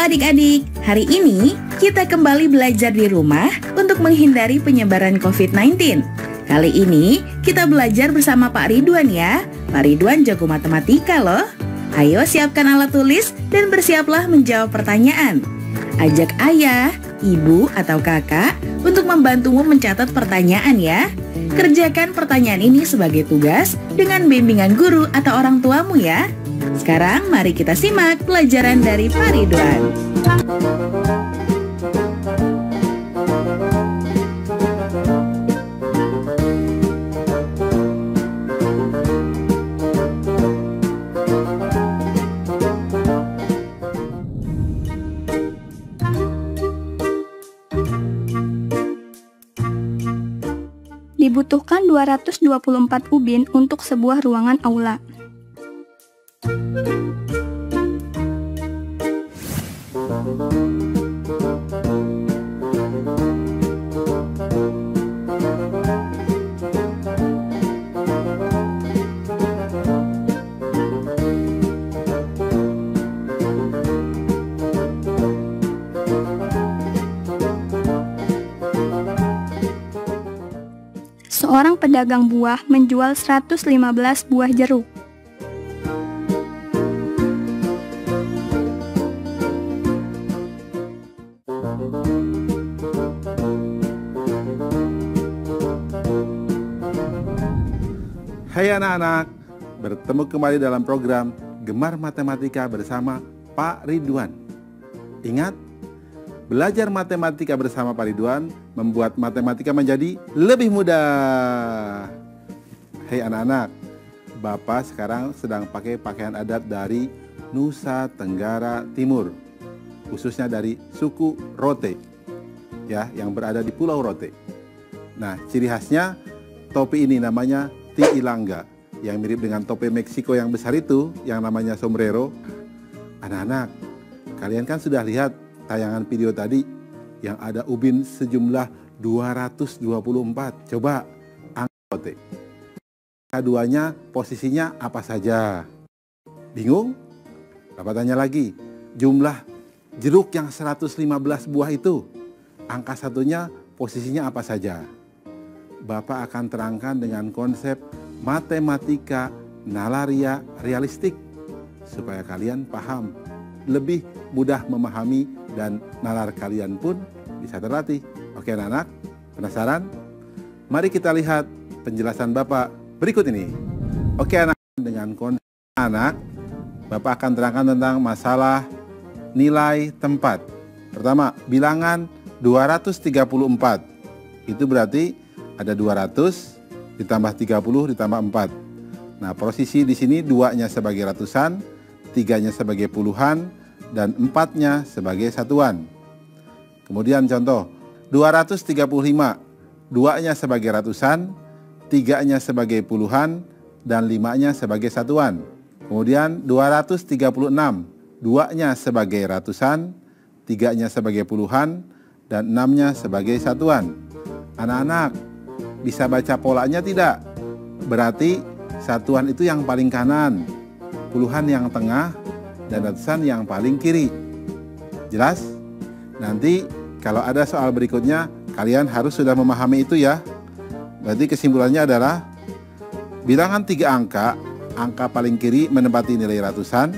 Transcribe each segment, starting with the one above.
adik-adik, hari ini kita kembali belajar di rumah untuk menghindari penyebaran COVID-19. Kali ini kita belajar bersama Pak Ridwan ya. Pak Ridwan jago matematika loh. Ayo siapkan alat tulis dan bersiaplah menjawab pertanyaan. Ajak ayah, ibu, atau kakak untuk membantumu mencatat pertanyaan ya. Kerjakan pertanyaan ini sebagai tugas dengan bimbingan guru atau orang tuamu ya. Sekarang mari kita simak pelajaran dari Pak Ridwan. Dibutuhkan 224 ubin untuk sebuah ruangan aula. Seorang pedagang buah menjual 115 buah jeruk. Hai anak-anak, bertemu kembali dalam program Gemar Matematika bersama Pak Ridwan. Ingat, belajar matematika bersama Pak Ridwan membuat matematika menjadi lebih mudah. Hei anak-anak, Bapak sekarang sedang pakai pakaian adat dari Nusa Tenggara Timur, khususnya dari suku Rote, ya, yang berada di Pulau Rote. Nah, ciri khasnya topi ini namanya Tiilanga, yang mirip dengan topi Meksiko yang besar itu, yang namanya sombrero. Anak-anak, kalian kan sudah lihat tayangan video tadi yang ada ubin sejumlah 224. Coba angkat. Keduanya posisinya apa saja? Bingung? Bapak tanya lagi, jumlah jeruk yang 115 buah itu, angka satunya posisinya apa saja? Bapak akan terangkan dengan konsep matematika nalaria realistik supaya kalian paham, lebih mudah memahami, dan nalar kalian pun bisa terlatih. Oke anak-anak, penasaran? Mari kita lihat penjelasan Bapak berikut ini. Oke anak, dengan konsep anak, Bapak akan terangkan tentang masalah nilai tempat. Pertama, bilangan 234. Itu berarti ada 200 ditambah 30 ditambah 4. Nah, posisi di sini 2-nya sebagai ratusan, 3-nya sebagai puluhan, dan 4-nya sebagai satuan. Kemudian contoh 235, 2-nya sebagai ratusan, 3-nya sebagai puluhan, dan 5-nya sebagai satuan. Kemudian 236, 2-nya sebagai ratusan, 3-nya sebagai puluhan, dan 6-nya sebagai satuan. Anak-anak, bisa baca polanya tidak? Berarti satuan itu yang paling kanan, puluhan yang tengah, dan ratusan yang paling kiri. Jelas? Nanti kalau ada soal berikutnya, kalian harus sudah memahami itu ya. Berarti kesimpulannya adalah bilangan 3 angka, angka paling kiri menempati nilai ratusan,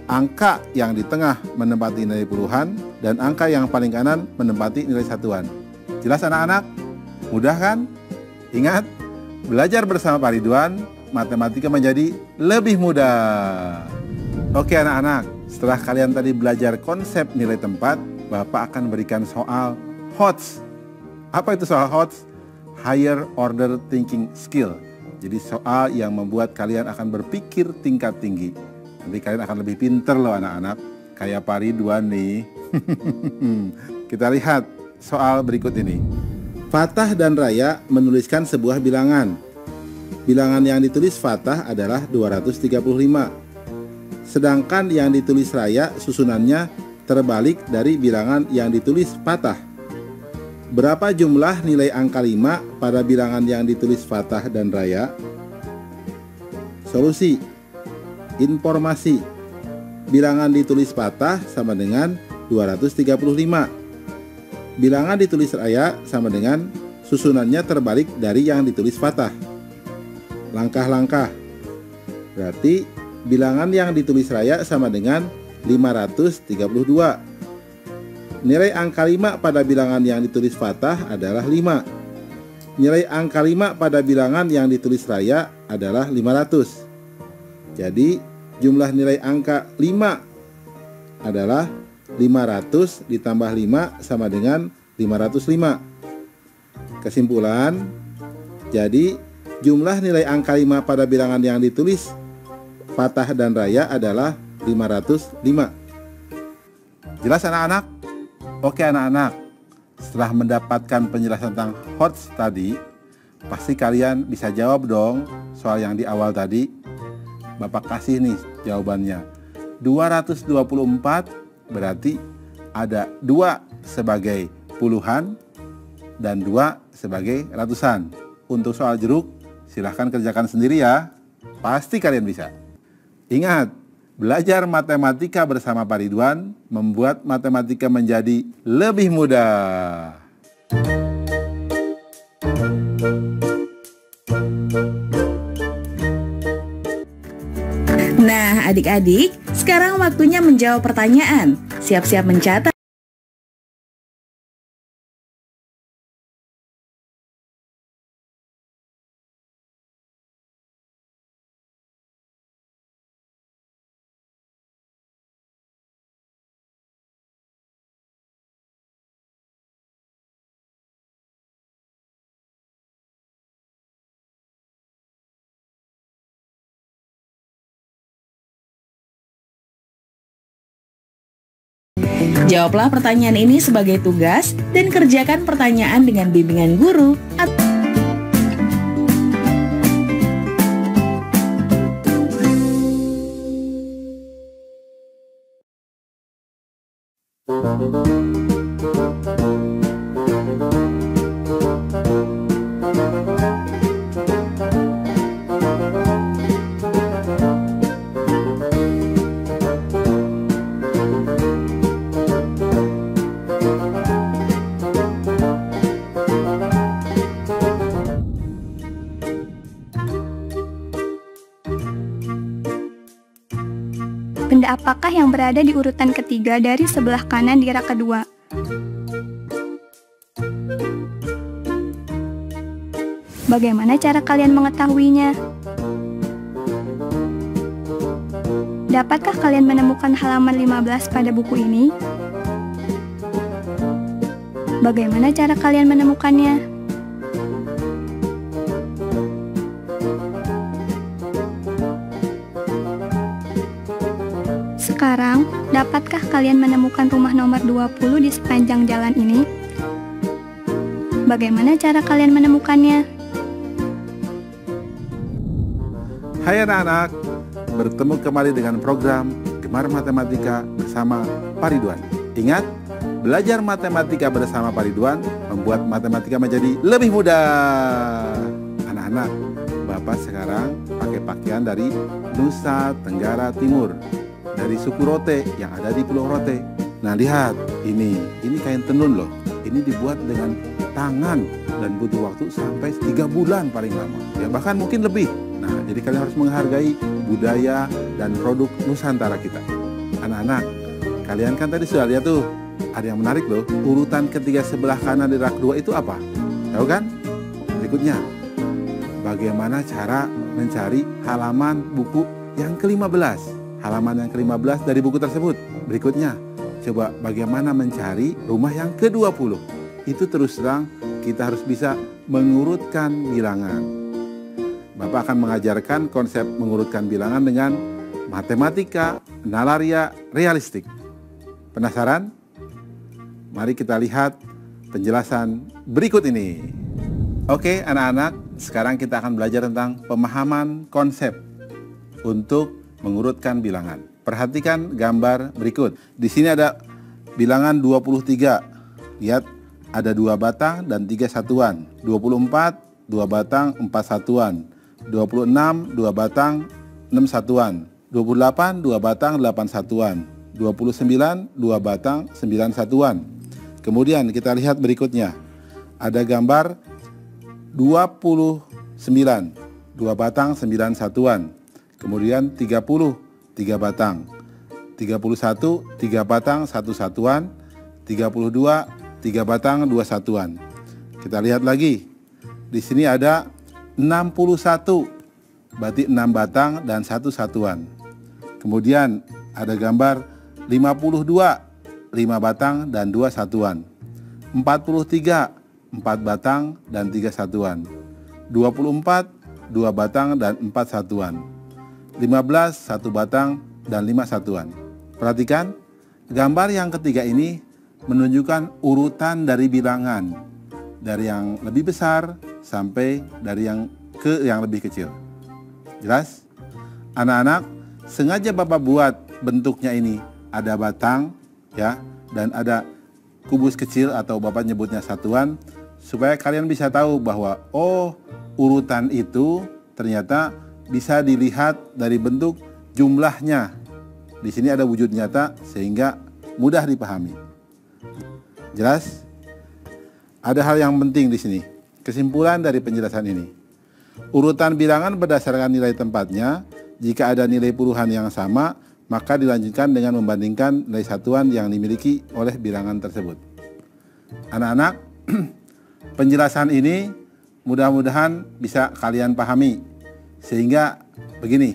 angka yang di tengah menempati nilai puluhan, dan angka yang paling kanan menempati nilai satuan. Jelas anak-anak? Mudah kan? Ingat, belajar bersama Pak Ridwan, matematika menjadi lebih mudah. Oke anak-anak, setelah kalian tadi belajar konsep nilai tempat, Bapak akan berikan soal HOTS. Apa itu soal HOTS? Higher Order Thinking Skill. Jadi soal yang membuat kalian akan berpikir tingkat tinggi. Nanti kalian akan lebih pinter loh anak-anak, kayak Pak Ridwan nih. Kita lihat soal berikut ini. Fatah dan Raya menuliskan sebuah bilangan. Bilangan yang ditulis Fatah adalah 235. Sedangkan yang ditulis Raya susunannya terbalik dari bilangan yang ditulis Fatah. Berapa jumlah nilai angka 5 pada bilangan yang ditulis Fatah dan Raya? Solusi. Informasi. bilangan ditulis patah sama dengan 235. Bilangan ditulis raya sama dengan susunannya terbalik dari yang ditulis patah. Langkah-langkah. Berarti bilangan yang ditulis raya sama dengan 532. Nilai angka 5 pada bilangan yang ditulis patah adalah 5. Nilai angka 5 pada bilangan yang ditulis raya adalah 500. Jadi jumlah nilai angka 5 adalah 500 ditambah 5 sama dengan 505. Kesimpulan, jadi jumlah nilai angka 5 pada bilangan yang ditulis patah dan raya adalah 505. Jelas anak-anak? Oke anak-anak, setelah mendapatkan penjelasan tentang HOTS tadi, pasti kalian bisa jawab dong soal yang di awal tadi. Bapak kasih nih jawabannya. 224 berarti ada 2 sebagai puluhan dan 2 sebagai ratusan. Untuk soal jeruk, silahkan kerjakan sendiri ya. Pasti kalian bisa. Ingat, belajar matematika bersama Pak Ridwan membuat matematika menjadi lebih mudah. Nah, adik-adik, sekarang waktunya menjawab pertanyaan. Siap-siap mencatat. Jawablah pertanyaan ini sebagai tugas dan kerjakan pertanyaan dengan bimbingan guru. Benda apakah yang berada di urutan ketiga dari sebelah kanan di rak kedua? Bagaimana cara kalian mengetahuinya? Dapatkah kalian menemukan halaman 15 pada buku ini? Bagaimana cara kalian menemukannya? Sekarang, dapatkah kalian menemukan rumah nomor 20 di sepanjang jalan ini? Bagaimana cara kalian menemukannya? Hai anak-anak, bertemu kembali dengan program Gemar Matematika bersama Pak Ridwan. Ingat, belajar matematika bersama Pak Ridwan membuat matematika menjadi lebih mudah. Anak-anak, Bapak sekarang pakai pakaian dari Nusa Tenggara Timur, dari suku Rote yang ada di Pulau Rote. Nah lihat, ini kain tenun loh. Ini dibuat dengan tangan dan butuh waktu sampai 3 bulan paling lama. Ya bahkan mungkin lebih. Nah jadi kalian harus menghargai budaya dan produk Nusantara kita. Anak-anak, kalian kan tadi sudah lihat tuh, ada yang menarik loh. Urutan ketiga sebelah kanan di rak 2 itu apa? Tahu kan? Berikutnya, bagaimana cara mencari halaman buku yang ke-15? Halaman yang ke-15 dari buku tersebut. Berikutnya, coba bagaimana mencari rumah yang ke-20. Itu terus terang kita harus bisa mengurutkan bilangan. Bapak akan mengajarkan konsep mengurutkan bilangan dengan matematika nalaria realistik. Penasaran? Mari kita lihat penjelasan berikut ini. Oke anak-anak, sekarang kita akan belajar tentang pemahaman konsep untuk mengurutkan bilangan. Perhatikan gambar berikut. Di sini ada bilangan 23. Lihat, ada 2 batang dan 3 satuan. 24, 2 batang, 4 satuan. 26, 2 batang, 6 satuan. 28, 2 batang 8 satuan. 29, 2 batang 9 satuan. Kemudian kita lihat berikutnya. Ada gambar 29, 2 batang 9 satuan. Kemudian 30, 3 batang. 31, 3 batang 1 satuan. 32, 3 batang 2 satuan. Kita lihat lagi. Di sini ada 61, berarti 6 batang dan 1 satuan. Kemudian ada gambar 52, 5 batang dan 2 satuan. 43, 4 batang dan 3 satuan. 24, 2 batang dan 4 satuan. 15, 1 batang dan 5 satuan. Perhatikan, gambar yang ketiga ini menunjukkan urutan dari bilangan. Dari yang lebih besar sampai dari yang lebih kecil. Jelas? Anak-anak, sengaja Bapak buat bentuknya ini ada batang ya, dan ada kubus kecil atau Bapak nyebutnya satuan, supaya kalian bisa tahu bahwa urutan itu ternyata bisa dilihat dari bentuk jumlahnya. Di sini ada wujud nyata sehingga mudah dipahami. Jelas? Ada hal yang penting di sini. Kesimpulan dari penjelasan ini. Urutan bilangan berdasarkan nilai tempatnya. Jika ada nilai puluhan yang sama, maka dilanjutkan dengan membandingkan nilai satuan yang dimiliki oleh bilangan tersebut. Anak-anak, penjelasan ini mudah-mudahan bisa kalian pahami. Sehingga begini,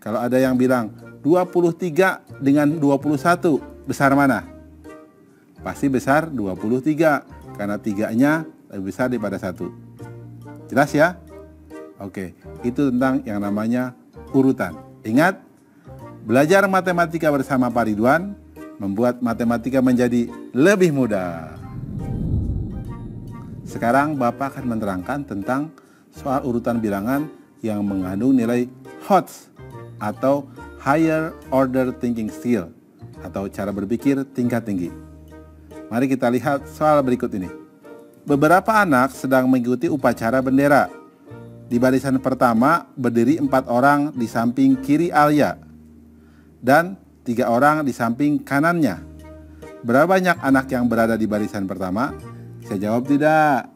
kalau ada yang bilang 23 dengan 21 besar mana? Pasti besar 23, karena 3-nya lebih besar daripada 1. Jelas ya? Oke, itu tentang yang namanya urutan. Ingat, belajar matematika bersama Pak Ridwan membuat matematika menjadi lebih mudah. Sekarang Bapak akan menerangkan tentang soal urutan bilangan yang mengandung nilai HOTS atau Higher Order Thinking Skill atau cara berpikir tingkat tinggi. Mari kita lihat soal berikut ini. Beberapa anak sedang mengikuti upacara bendera. Di barisan pertama berdiri 4 orang di samping kiri Alia dan 3 orang di samping kanannya. Berapa banyak anak yang berada di barisan pertama? Bisa jawab tidak?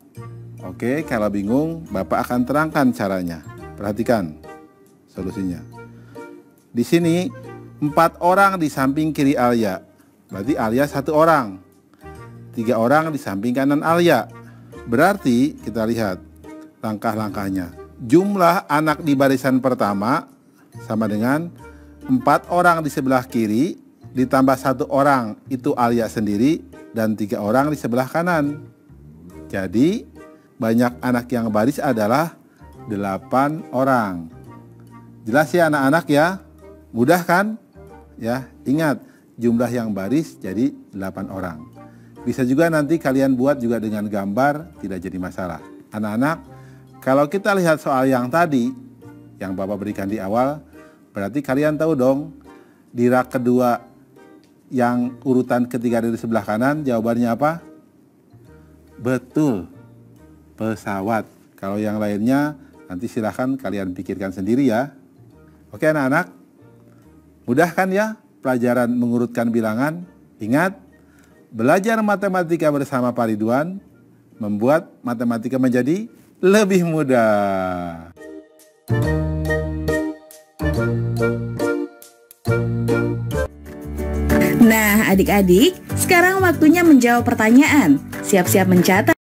Oke, kalau bingung Bapak akan terangkan caranya. Perhatikan solusinya. Di sini 4 orang di samping kiri Alia, berarti Alia 1 orang. 3 orang di samping kanan Alia. Berarti kita lihat langkah-langkahnya. Jumlah anak di barisan pertama sama dengan 4 orang di sebelah kiri ditambah 1 orang itu Alia sendiri dan 3 orang di sebelah kanan. Jadi banyak anak yang baris adalah 8 orang. Jelas ya anak-anak ya? Mudah kan? Ya, ingat jumlah yang baris jadi 8 orang. Bisa juga nanti kalian buat juga dengan gambar, tidak jadi masalah. Anak-anak, kalau kita lihat soal yang tadi, yang Bapak berikan di awal, berarti kalian tahu dong, di rak kedua yang urutan ketiga dari sebelah kanan, jawabannya apa? Betul, pesawat. Kalau yang lainnya, nanti silahkan kalian pikirkan sendiri ya. Oke anak-anak, mudah kan ya pelajaran mengurutkan bilangan? Ingat, belajar matematika bersama Pak Ridwan membuat matematika menjadi lebih mudah. Nah, adik-adik, sekarang waktunya menjawab pertanyaan. Siap-siap mencatat.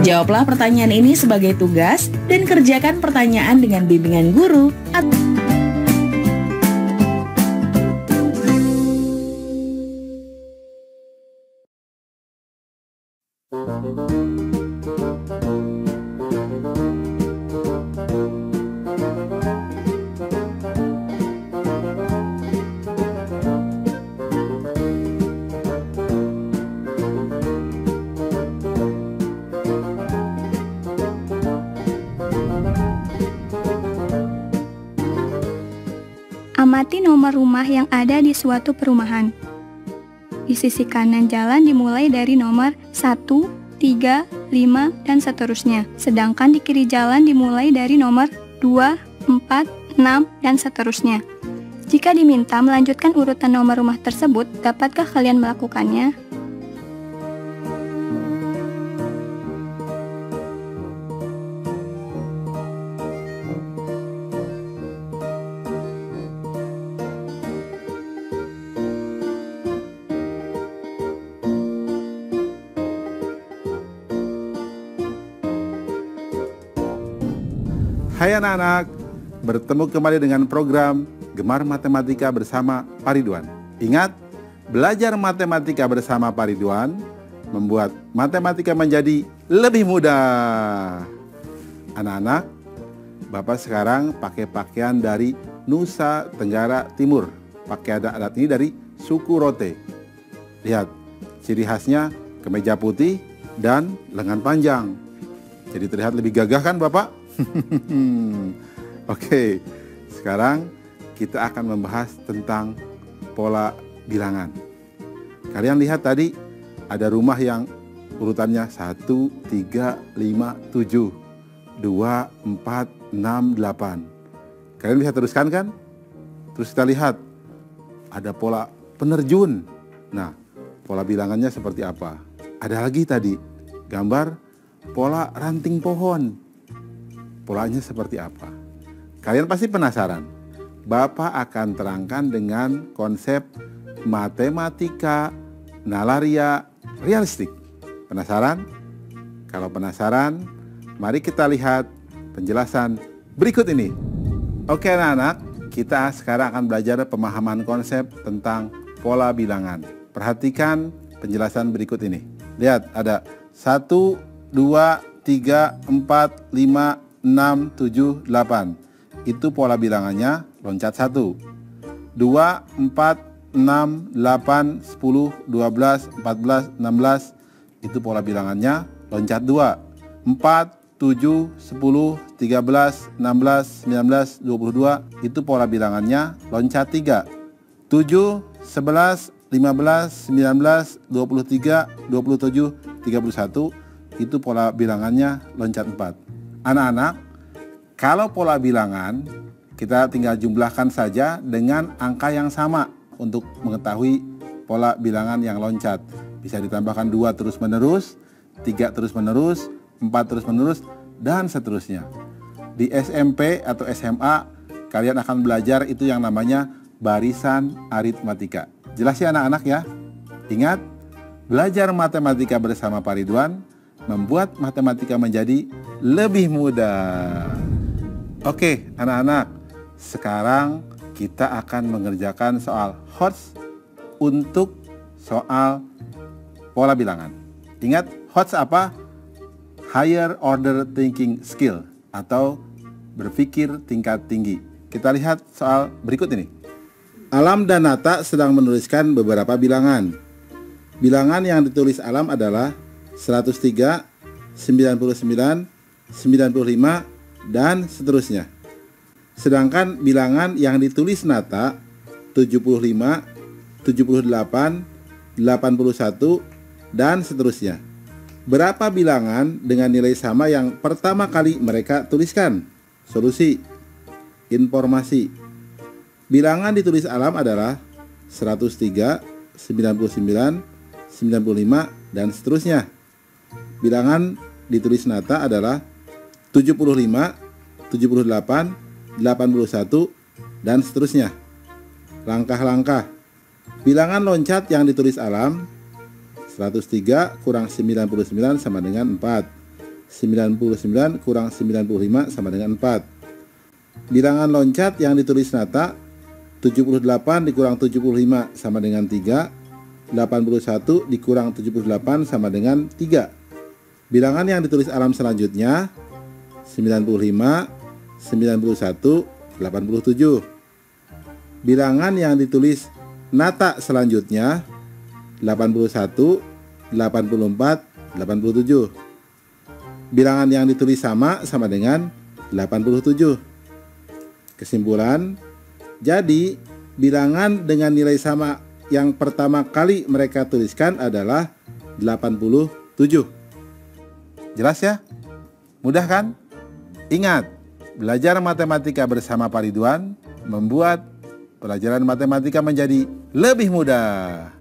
Jawablah pertanyaan ini sebagai tugas dan kerjakan pertanyaan dengan bimbingan guru. Amati nomor rumah yang ada di suatu perumahan. Di sisi kanan jalan dimulai dari nomor 1, 3, 5, dan seterusnya. Sedangkan di kiri jalan dimulai dari nomor 2, 4, 6, dan seterusnya. Jika diminta melanjutkan urutan nomor rumah tersebut, dapatkah kalian melakukannya? Hai anak-anak, bertemu kembali dengan program Gemar Matematika bersama Pak Ridwan. Ingat, belajar matematika bersama Pak Ridwan membuat matematika menjadi lebih mudah. Anak-anak, Bapak sekarang pakai pakaian dari Nusa Tenggara Timur. Pakai adat ini dari suku Rote. Lihat, ciri khasnya kemeja putih dan lengan panjang. Jadi terlihat lebih gagah kan Bapak? Oke, sekarang kita akan membahas tentang pola bilangan. Kalian lihat tadi ada rumah yang urutannya 1, 3, 5, 7, 2, 4, 6, 8. Kalian bisa teruskan kan? Terus kita lihat ada pola penerjun. Nah, pola bilangannya seperti apa? Ada lagi tadi gambar pola ranting pohon. Polanya seperti apa? Kalian pasti penasaran. Bapak akan terangkan dengan konsep matematika nalaria realistik. Penasaran? Kalau penasaran, mari kita lihat penjelasan berikut ini. Oke anak-anak, kita sekarang akan belajar pemahaman konsep tentang pola bilangan. Perhatikan penjelasan berikut ini. Lihat ada 1, 2, 3, 4, 5, 6, 7, 8. Itu pola bilangannya loncat 1. 2, 4, 6, 8, 10, 12, 14, 16. Itu pola bilangannya loncat 2. 4, 7, 10, 13, 16, 19, 22. Itu pola bilangannya loncat 3. 7, 11, 15, 19, 23, 27, 31. Itu pola bilangannya loncat 4. Anak-anak, kalau pola bilangan kita tinggal jumlahkan saja dengan angka yang sama untuk mengetahui pola bilangan yang loncat. Bisa ditambahkan 2 terus menerus, 3 terus menerus, 4 terus menerus, dan seterusnya. Di SMP atau SMA kalian akan belajar itu yang namanya barisan aritmatika. Jelas ya anak-anak ya? Ingat, belajar matematika bersama Pak Ridwan membuat matematika menjadi lebih mudah. Oke anak-anak, sekarang kita akan mengerjakan soal HOTS untuk soal pola bilangan. Ingat HOTS apa? Higher Order Thinking Skill atau berpikir tingkat tinggi. Kita lihat soal berikut ini. Alam dan Nata sedang menuliskan beberapa bilangan. Bilangan yang ditulis Alam adalah 103, 99, 95, dan seterusnya. Sedangkan bilangan yang ditulis Nata 75, 78, 81, dan seterusnya. Berapa bilangan dengan nilai sama yang pertama kali mereka tuliskan? Solusi. Informasi. Bilangan ditulis Alam adalah 103, 99, 95, dan seterusnya. Bilangan ditulis Nata adalah 75, 78, 81, dan seterusnya. Langkah-langkah. Bilangan loncat yang ditulis Alam 103 kurang 99 sama dengan 4. 99 kurang 95 sama dengan 4. Bilangan loncat yang ditulis Nata 78 dikurang 75 sama dengan 3. 81 dikurang 78 sama dengan 3. Bilangan yang ditulis Alam selanjutnya 95, 91, 87. Bilangan yang ditulis Nata selanjutnya 81, 84, 87. Bilangan yang ditulis sama dengan 87. Kesimpulan, jadi bilangan dengan nilai sama yang pertama kali mereka tuliskan adalah 87. Jelas ya? Mudah kan? Ingat, belajar matematika bersama Pak Ridwan membuat pelajaran matematika menjadi lebih mudah.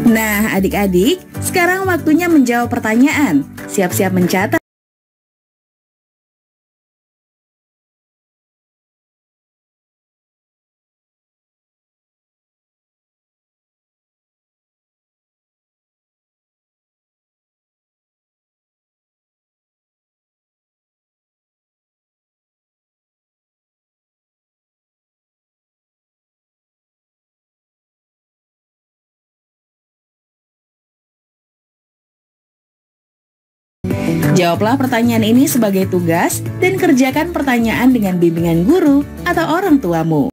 Nah, adik-adik, sekarang waktunya menjawab pertanyaan. Siap-siap mencatat. Jawablah pertanyaan ini sebagai tugas dan kerjakan pertanyaan dengan bimbingan guru atau orang tuamu.